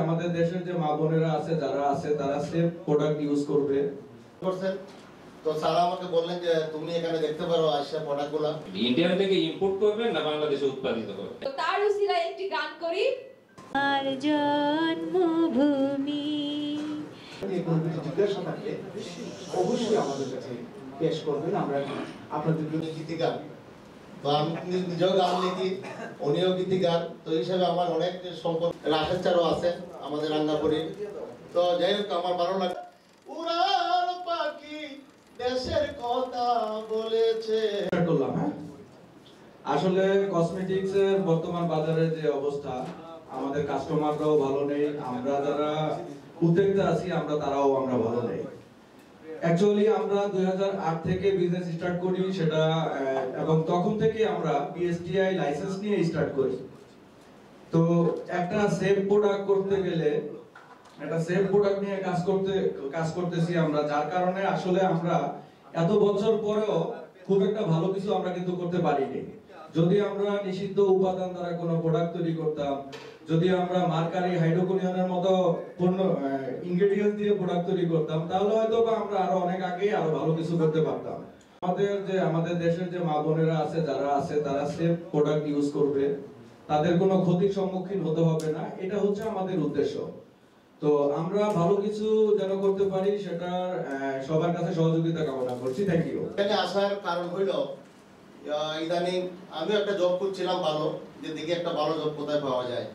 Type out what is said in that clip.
আমাদের দেশের যে মা বোনেরা আছে যারা আছে তারা সেফ প্রোডাক্ট ইউজ করবে। তো স্যার আমাকে বললেন যে তুমি এখানে দেখতে পারো আসছে প্রোডাক্টগুলো ইন্ডিয়া থেকে ইম্পোর্ট করবে না বাংলাদেশে উৎপাদিত করবে। তো তার উসিলায় একটি গান করি। আর জন্মভূমি জিজ্ঞাসা থাকে অবশ্যই আমাদের কাছে পেশ করবেন, আমরা আপনাদের গীতিকার। তো আমি নিজেও গান লিখি, উনিও গীতিকার, তো হিসাবে আমার অনেক সম্পর্ক রাশেদ চারও আছে আমাদের রাঙ্গাপুরি। তো যাই হোক আমার ভালো লাগে। উড়াল পাখি দেশের কথা বলেছে করলাম। হ্যাঁ, আসলে কসমেটিক্স এর বর্তমান বাজারের যে অবস্থা, আমাদের কাস্টমাররাও ভালো নেই, আমরা যারা উদ্যোক্তা আছি তারাও ভালো নেই। অ্যাকচুয়ালি আমরা 2008 থেকে বিজনেস স্টার্ট করি সেটা, এবং তখন থেকে আমরা বিএসটিআই লাইসেন্স নিয়ে স্টার্ট করি। তো একটা সেফ প্রোডাক্ট করতে গেলে একটা সেফ প্রোডাক্ট নিয়ে কাজ করতেছি আমরা, যার কারণে আসলে আমরা এত বছর পরেও খুব একটা ভালো কিছু আমরা কিন্তু করতে পারিনি। যদি আমরা নিষিদ্ধ উপাদান দ্বারা কোনো প্রোডাক্ট তৈরি করতাম, যদি আমরা মার্কারি হাইড্রোকোনিয়নের মতো পণ্য ইনগ্রেডিয়েন্টস দিয়ে প্রোডাক্ট তৈরি করতাম, তাহলে হয়তো বা আমরা আরো অনেক আগে আরো ভালো কিছু করতে পারতাম। আমাদের দেশের যে মা বোনেরা আছে যারা আছে তারা সেফ প্রোডাক্ট ইউজ করবে, তাদের কোনো ক্ষতির সম্মুখীন হতে হবে না, এটা হচ্ছে আমাদের উদ্দেশ্য। তো আমরা ভালো কিছু যেন করতে পারি সেটা সবার কাছে সহযোগিতা কামনা করছি। Thank you. এখানে আসার কারণ হইল ইদানিং আমি একটা জব করছিলাম ভালো, যে দেখি একটা ভালো জব কোথায় পাওয়া যায়।